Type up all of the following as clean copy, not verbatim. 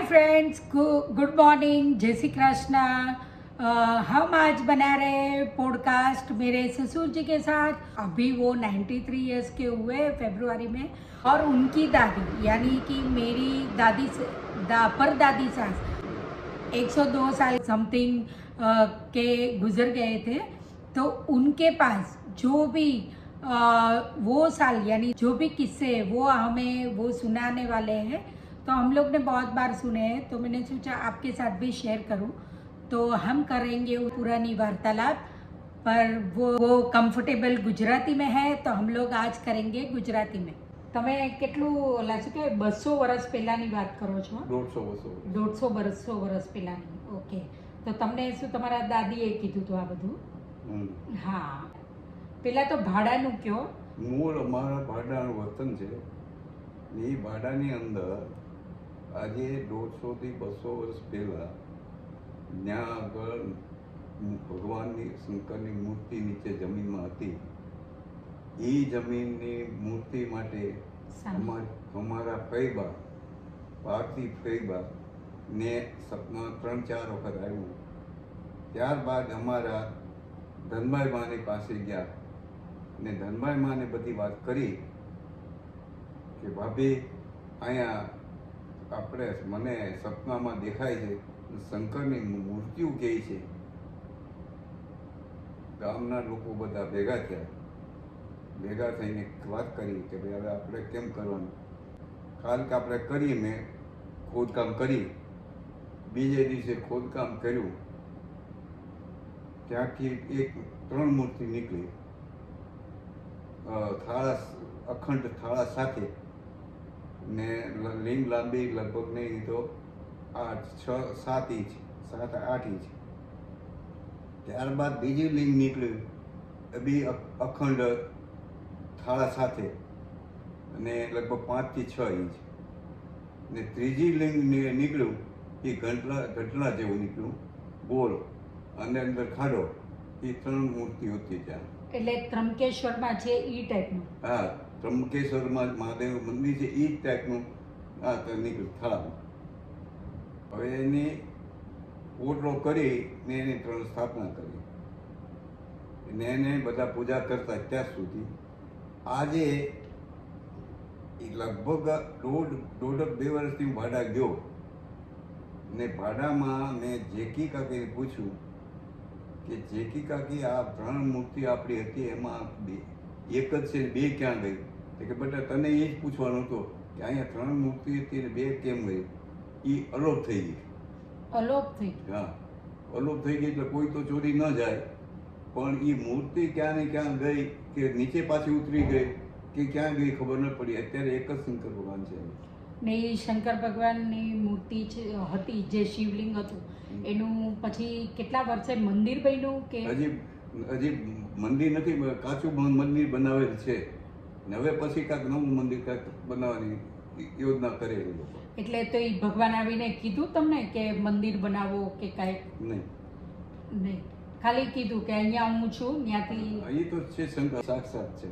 Friends, good morning, जय श्री कृष्णा। हम आज बना रहे हैं पॉडकास्ट मेरे ससुर जी के साथ। अभी वो 93 इयर्स के हुए फरवरी में, और उनकी दादी यानी कि मेरी दादी से परदादी सास 102 साल समथिंग के गुजर गए थे। तो उनके पास जो भी वो साल यानी जो भी किस्से वो हमें वो सुनाने वाले हैं, तो हम लोग ने बहुत बार सुने हैं, तो मैंने सोचा आपके साथ भी शेयर करूं। तो हम करेंगे वो पुरानी वार्तालाप, पर वो कंफर्टेबल गुजराती में है, तो हम लोग आज करेंगे गुजराती में। તમે કેટલું ઓલા છે કે 200 વર્ષ પહેલાની વાત કરો છો? 150 વર્ષ પહેલાની. ઓકે, તો તમને શું તમારા દાદીએ કીધું હતું આ બધું? હા, પેલા તો ભાડાનું કયો. મૂળ અમારા ભાડાનું વતન છે. એ ભાડાની અંદર આજે 150 થી 200 વર્ષ પહેલા ત્યાં આગળ ભગવાનની શંકરની મૂર્તિ નીચે જમીનમાં હતી. એ જમીનની મૂર્તિ માટે અમારા ફૈબા ભારતી ફૈબા ને સપના 3-4 વખત આવ્યું. ત્યારબાદ અમારા ધનભાઈ માની પાસે ગયા ને ધનભાઈ માને બધી વાત કરી કે ભાભી અહીંયા આપણે મને સપનામાં દેખાય છે શંકરની મૂર્તિઓ કહે છે. ગામના લોકો બધા ભેગા થયા. ભેગા થઈને વાત કરી કે ભાઈ હવે આપણે કેમ કરવાનું. કારણ કે આપણે કરી મેં ખોદકામ કરી. બીજે દિવસે ખોદકામ કર્યું ત્યાંથી એક 3 મૂર્તિ નીકળી, થાળા અખંડ થાળા સાથે ને લિંગ લાંબી લગભગ નહીં તો 6-7 ઇંચ 7-8 ઇંચ. ત્યારબાદ બીજી લિંગ નીકળ્યું એ બી અખંડ થાળા સાથે અને લગભગ 5 થી 6 ઇંચ ને ત્રીજી લિંગ નીકળ્યું એ ઘંટલા જેવું નીકળ્યું ગોળ અને અંદર ખાડો. એ 3 મૂર્તિ હતી ત્યાં. એટલે ત્રંબકેશ્વરમાં છે એ ટાઈપનું? હા, ત્રંબકેશ્વરમાં મહાદેવ મંદિર છે એ જ ટાઈપનું આ નીકળ્યું થાળામાં. હવે એની ઓટલો કરી ને એની 3 સ્થાપના કરી ને એને બધા પૂજા કરતા. ત્યાં સુધી આજે લગભગ 1.5-2 વર્ષથી હું ભાડા ગયો ને ભાડામાં મેં જેકી કાકીને પૂછ્યું કે જેકી કાકી આ 3 મૂર્તિ આપણી હતી એમાં એક જ છે, 2 ક્યાં ગઈ? કે બેટા તને એ જ પૂછવાનું હતું કે અહીંયા 3 મૂર્તિ હતી ને 2 કેમ ગઈ? એ અલોપ થઈ ગઈ. અલોપ થઈ? હા, અલોપ થઈ ગઈ એટલે કોઈ તો ચોરી ન જાય, પણ એ મૂર્તિ ક્યાં ને ક્યાં ગઈ કે નીચે પાછી ઉતરી ગઈ કે ક્યાં ગઈ ખબર ન પડી. અત્યારે એક જ શંકર ભગવાન છે ને એ શંકર ભગવાનની મૂર્તિ હતી જે શિવલિંગ હતું એનું પછી કેટલા વર્ષે મંદિર બન્યું કે હજી મંદિર નથી, કાચું મંદિર બનાવેલ છે ને હવે પછી કાંઈક નવું મંદિર કાંઈક બનાવવાની યોજના કરેલી લોકો. એટલે તો એ ભગવાન આવીને કીધું તમને કે મંદિર બનાવો કે કાંઈ? નહીં, ખાલી કીધું કે અહીંયા હું છું ત્યાંથી. એ તો છે શંકર સાક્ષાત છે.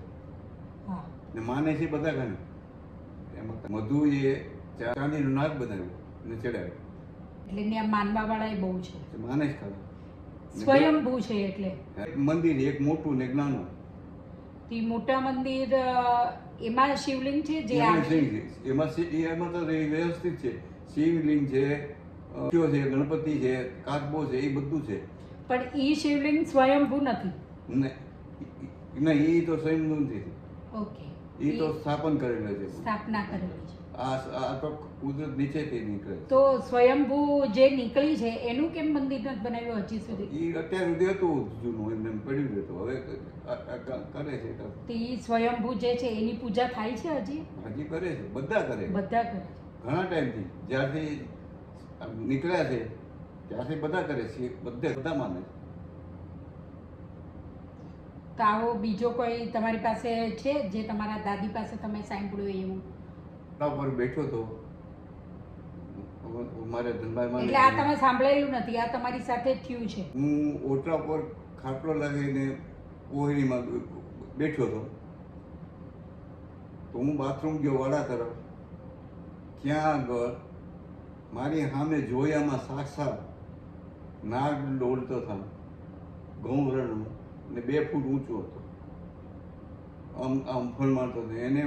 હા, ને માને છે બધા ઘણા. એમાં મધુ એ ચાંદીનું નાગ બનાવ્યું ને ચડાવ્યું. એટલે ત્યાં માનવા વાળા બહુ છે. માને જ ખરા. સ્વયંભૂ છે એટલે મંદિર એક મોટું ને એક નાનું. તે મોટા મંદિર એમાં શિવલિંગ છે જે એમાં તો વ્યવસ્થિત છે. શિવલિંગ છે, ગણપતિ છે, કાચબો છે, એ બધું છે. પણ એ શિવલિંગ સ્વયંભૂ નથી ને એ તો સ્વયંભૂ નથી. ઓકે, એ તો સ્થાપન કરેલું છે, સ્થાપના કરેલી છે. આ તો કુદરત નીચેથી નીકળે. તો સ્વયંભૂ જે નીકળી છે એનું કેમ મંદિર નથી બનાવ્યું હજી સુધી? એ અત્યાર સુધી હતું જૂનું, એમને પડ્યું હતું, હવે કરે છે. તો એ સ્વયંભૂ જે છે એની પૂજા થાય છે હજી? હજી કરે છે, બધા કરે છે. ઘણા ટાઈમથી જ્યારથી નીકળ્યા છે ત્યાંથી બધા કરે છે, બધા માને છે. તો આવો બીજો કોઈ તમારી પાસે છે જે તમારા દાદી પાસે તમે સાંભળ્યું એવું? પર બેઠો તો મારે ધનભાઈ, એટલે આ તમે સાંભળેલું નથી, આ તમારી સાથે થયું છે? હું ઓટલા પર ખાટલો લાગીને ઓહરીમાં બેઠો હતો તો હું બાથરૂમ ગયો વાડા તરફ. ત્યાં આગળ મારી સામે જોયામાં સાક્ષા નાગ દોડતો હતો, ઘઉં રણનો, ને 2 ફૂટ ઊંચો હતો, આમ ફળમારતો હતો. એને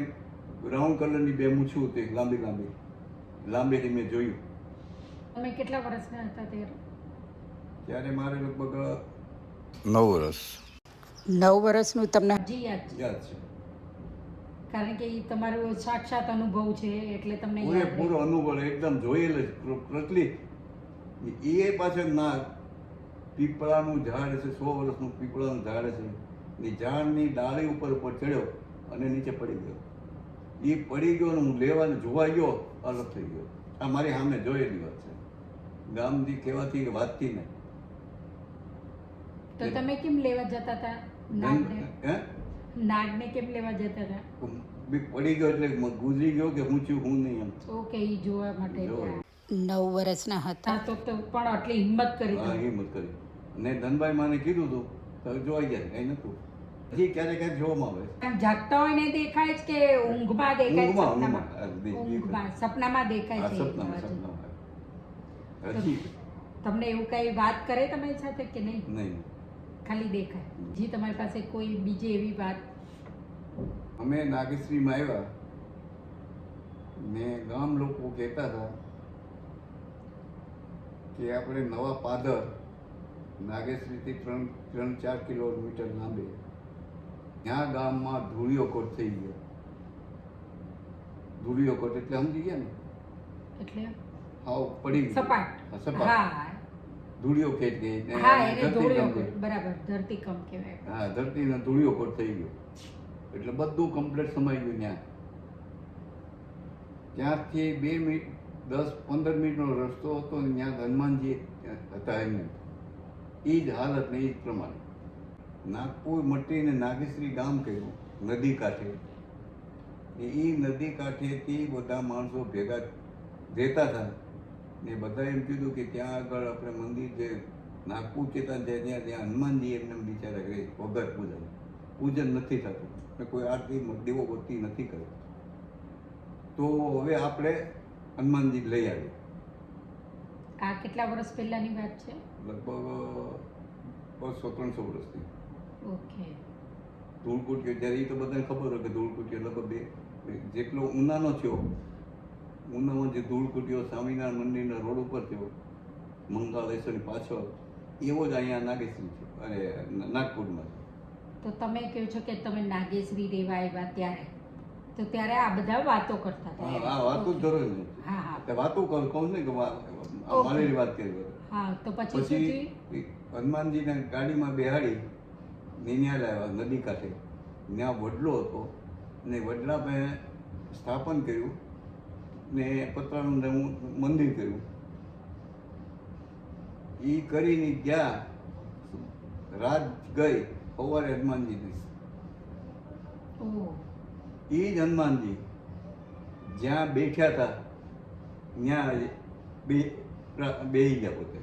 બ્રાઉન કલરની 2 મૂછું હતી, લાંબી લાંબી, લાંબીથી મેં જોયું. તમે કેટલા વર્ષના હતા ત્યારે? ત્યારે મારે લગભગ 9 વર્ષ 9 વર્ષનું તમને હજી યાદ છે? યાદ છે. કારણ કે એ તમારો સાક્ષાત અનુભવ છે એટલે તમને યાદ રહે. પૂરેપૂરો અનુભવ, એકદમ જોયેલ જ પ્રચલિત. એ પાછળ નાગ, પીપળાનું ઝાડ છે, 100 વર્ષનું પીપળાનું ઝાડ છે. એ ઝાડની ડાળી ઉપર ચડ્યો અને નીચે પડી ગયો. એ પડી ગયો ને હું લેવાને જોવા ગયો, અલગ થઈ ગયો. આ મારી સામે જોયેલી વાત છે, ગામથી કહેવાથી કે વાતથી નહીં. તો તમે કેમ લેવા જતા હતા નાગને? હે? નાગને કેમ લેવા જતા હતા? પડી ગયો એટલે ગુજરી ગયો કે હું છું હું નહીં એમ. ઓકે, એ જોવા માટે જોવા. ત્યાં 9 વર્ષના હતા તો પણ આટલી હિંમત કરી હા, તમે. હિંમત કરી. અને ધનભાઈ માને કીધું હતું તો જોઈ ગયા, કઈ નતું. હજી ક્યારેક ક્યારેક જોવામાં આવે. આમ જાગતા હોય ને દેખાય છે કે ઊંઘમાં દેખાય? ઊંઘમાં, ઊંઘમાં, સપનામાં દેખાય આ છે? સપનામાં. હજી તમને એવું કઈ વાત કરે તમારી સાથે કે નહીં? નહીં. ખાલી દેખાય? જી તમારી પાસે કોઈ બીજી એવી વાત? અમે નાગેશ્રીમાં આવ્યા ને ગામ લોકો કહેતા હતા કે આપણે નવા પાદર નાગેશ્રીથી 3-4 કિલોમીટર લાંબે ત્યાં ગામમાં ધૂળિયોકોટ થઈ ગયો. ધૂળિયોકોટ એટલે સમજી ગયા ને? એટલે હાવ પડી ગયું. સપાટ. હા, સપાટ. હા ધૂળિયો ખેંચ ગઈ ને હા, એને ધરતી ધૂળિયો કંપે. બરાબર, ધરતીકંપ કહેવાય. હા, ધરતીનો ધૂળિયોકોટ થઈ ગયો એટલે બધું કમ્પ્લીટ સમાઈ ગયું ત્યાં. ત્યાંથી 2 મિનિટ 10-15 મિનિટનો રસ્તો હતો ને ત્યાં હનુમાનજી હતા. એમને એ જ હાલત ને એ જ પ્રમાણે નાગપુર મટીને નાગેશ્રી ગામ કહ્યું, નદી કાંઠે. એ નદી કાંઠેથી બધા માણસો ભેગા રહેતા હતા ને બધા એમ કીધું કે ત્યાં આગળ આપણે મંદિર જે નાગપુર ચેતન છે ત્યાં હનુમાનજી એમને બિચારા રહે વગર પૂજન નથી થતું ને કોઈ આરતી દેવો બત્તી નથી કરતો. તો હવે આપણે હનુમાનજી લઈ આવ્યા. આ કેટલા વર્ષ પહેલાની વાત છે? લગભગ 200-300 વર્ષથી. ઓકે. ધૂળકુટીઓ જ્યારે એ તો બધાને ખબર હોય કે ધૂળકુટીઓ લગભગ જેટલો ઉનાનો થયો, ઉનામાં જે ધૂળકુટીઓ સ્વામિનારાયણ મંદિરના રોડ ઉપર થયો, મંગાળેશ્વરની પાછળ, એવો જ અહીંયા નાગેશ્રી છે અને નાગપુરમાં. તો તમે કહો છો કે તમે નાગેશ્રી રેવા આવ્યા ત્યારે, તો ત્યારે આ બધા વાતો કરતા હતા? હા, વાતો જ કરો ને. હા હા. તે વાતો કહું ને કે મારી વાત કરી. હા, તો પછી શું થયું? હનુમાનજીને ગાડીમાં બેહાડી નિન્યા લાવ્યા નદી કાંઠે. ત્યાં વડલો હતો ને વડલા મેં સ્થાપન કર્યું ને પતરાનું નવું મંદિર કર્યું. એ કરીને ગયા, રાત ગઈ, સવારે હનુમાનજીની. ઓહ. એ જ હનુમાનજી જ્યાં બેઠ્યા હતા ત્યાં બેહી ગયા પોતે.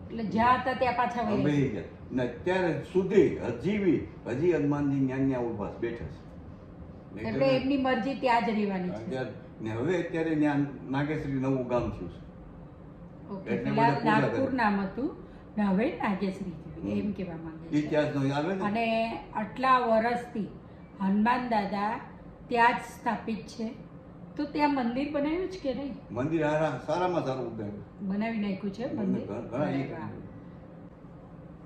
એટલે જ્યાં હતા ત્યાં પાછા વળ્યા? બેહી ગયા ને અત્યારે સુધી હજી હનુમાનજી ત્યાં ઉભા બેઠા છે. એટલે એમની મરજી ત્યાં જ રહેવાની છે. ને હવે અત્યારે ત્યાં નાગેશ્રી નવું ગામ થયું છે. ઓકે. એટલે પેલા બધા પૂજા નાગપુર કરે. નામ હતું ને હવે નાગેશ્રી થયું, એમ કહેવા માંગે છે. ઇતિહાસનો આવે ને. અને આટલા વર્ષથી હનુમાન દાદા ત્યાં જ સ્થાપિત છે, તો ત્યાં મંદિર બનાવ્યું છે કે નહીં? મંદિર સારામાં સારું ઉભેલું. બનાવી નાખ્યું છે મંદિર? ઘણા અરે વાહ.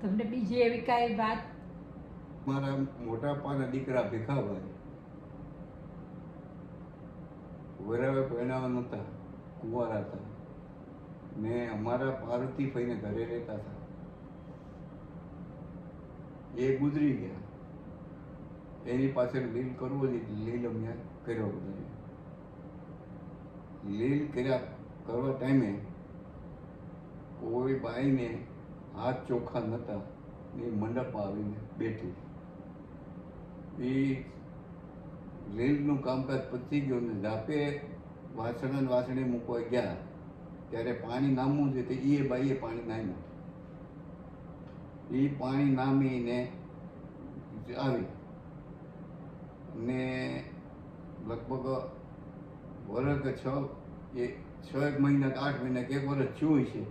તમને બીજી એવી કાંઈ વાત? મારા મોટા પાના દીકરા ભીખાભાઈ વરાવે પહેણાવા નહોતા, કુંવારા હતા ને અમારા પાર્વતી ભાઈને ઘરે રહેતા હતા. એ ગુજરી ગયા. એની પાછળ લીલ કરવો જ લીલ અમે કર્યો બધા. લીલ કરવા ટાઈમે કોઈ બાઈને હાથ ચોખ્ખા નહોતા ને મંડપમાં આવીને બેઠી. એ લીલનું કામકાજ પતી ગયું ને જાપે વાસણે મૂકવા ગયા ત્યારે પાણી નામવું છે તે એ બાઈએ પાણી નામ્યું. એ પાણી નામીને આવી ને લગભગ વર્ષ કે 6 6 મહિના 8 મહિના કે 1 વર્ષ થયું છે.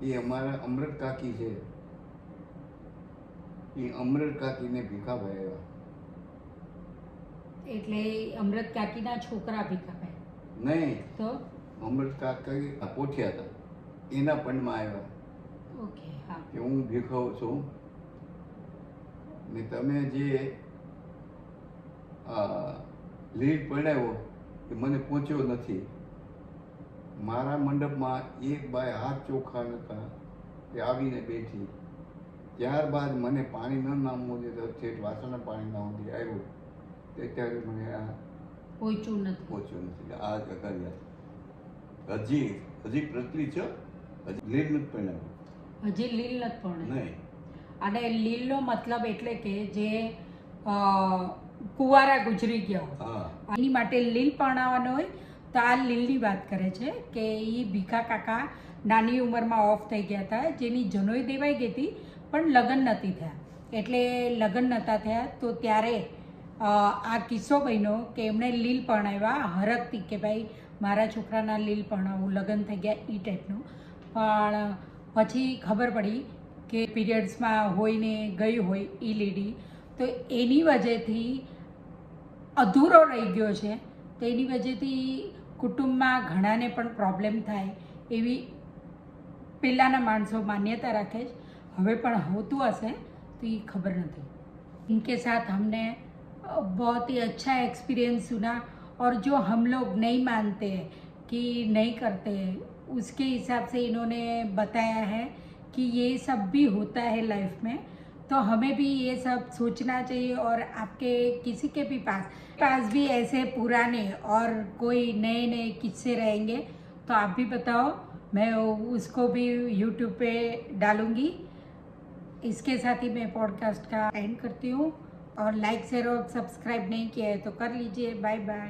એ અમારા અમૃત કાકી છે. એ અમૃત કાકીને ભીખાભાઈ આવ્યા. એટલે અમૃત કાકીના છોકરા ભીખાભાઈ? નહીં, તો અમૃત કાકી પોઠિયા હતા, એના પંડમાં આવ્યા ઓકે, હા. કે હું ભીખાવ છું ને તમે જે લીડ પડાવ્યો એ મને પહોંચ્યો નથી. મારા મંડપમાં એક બાઈ હાથ ચોખ્ખા નતા તે આવીને બેઠી. ત્યારબાદ મને પાણી ન નામવું દે તો ઠેઠ વાસણના પાણી નામવું દે આવ્યું તે ત્યારે મને આ પહોંચ્યું નથી. પહોંચ્યું નથી. આ કર્યા હજી પ્રચલિત છે, હજી લીડ નથી પડાવ્યું. હજી લીલ નથી પણ નહીં. અને લીલનો મતલબ એટલે કે જે કુંવારા ગુજરી ગયા હોય હા, એની માટે લીલ પરણાવવાનો હોય. તો આ લીલની વાત કરે છે કે એ ભીખા કાકા નાની ઉંમરમાં ઓફ થઈ ગયા હતા, જેની જનોઈ દેવાઈ ગઈ હતી પણ લગ્ન નથી થયા. એટલે લગ્ન નહોતા થયા તો ત્યારે આ કિસ્સો બન્યો કે એમણે લીલ પરણાવ્યા હરખથી કે ભાઈ મારા છોકરાના લીલ પરણાવું, લગ્ન થઈ ગયા એ ટાઈપનું. પણ પછી ખબર પડી કે પીરિયડ્સમાં હોય ને ગઈ હોય એ લેડી, તો એની વજહથી અધૂરો રહી ગયો છે. તો એની વજહથી કુટુંબમાં ઘણાને પણ પ્રોબ્લેમ થાય એવી પહેલાંના માણસો માન્યતા રાખે છે. હવે પણ હોતું હશે तो ये खबर नहीं. इनके साथ हमने बहुत ही अच्छा एक्सपीरियंस सुना और जो हम लोग नहीं मानते कि नहीं करते उसके हिसाब से इन्होंने बताया है कि ये सब भी होता है लाइफ में. तो हमें भी ये सब सोचना चाहिए और आपके किसी के भी पास भी ऐसे पुराने और कोई नए नए किस्से रहेंगे तो आप भी बताओ, मैं उसको भी यूट्यूब पे डालूँगी. इसके साथ ही मैं पॉडकास्ट का एंड करती हूँ और लाइक शेयर और सब्सक्राइब नहीं किया है तो कर लीजिए. Bye bye.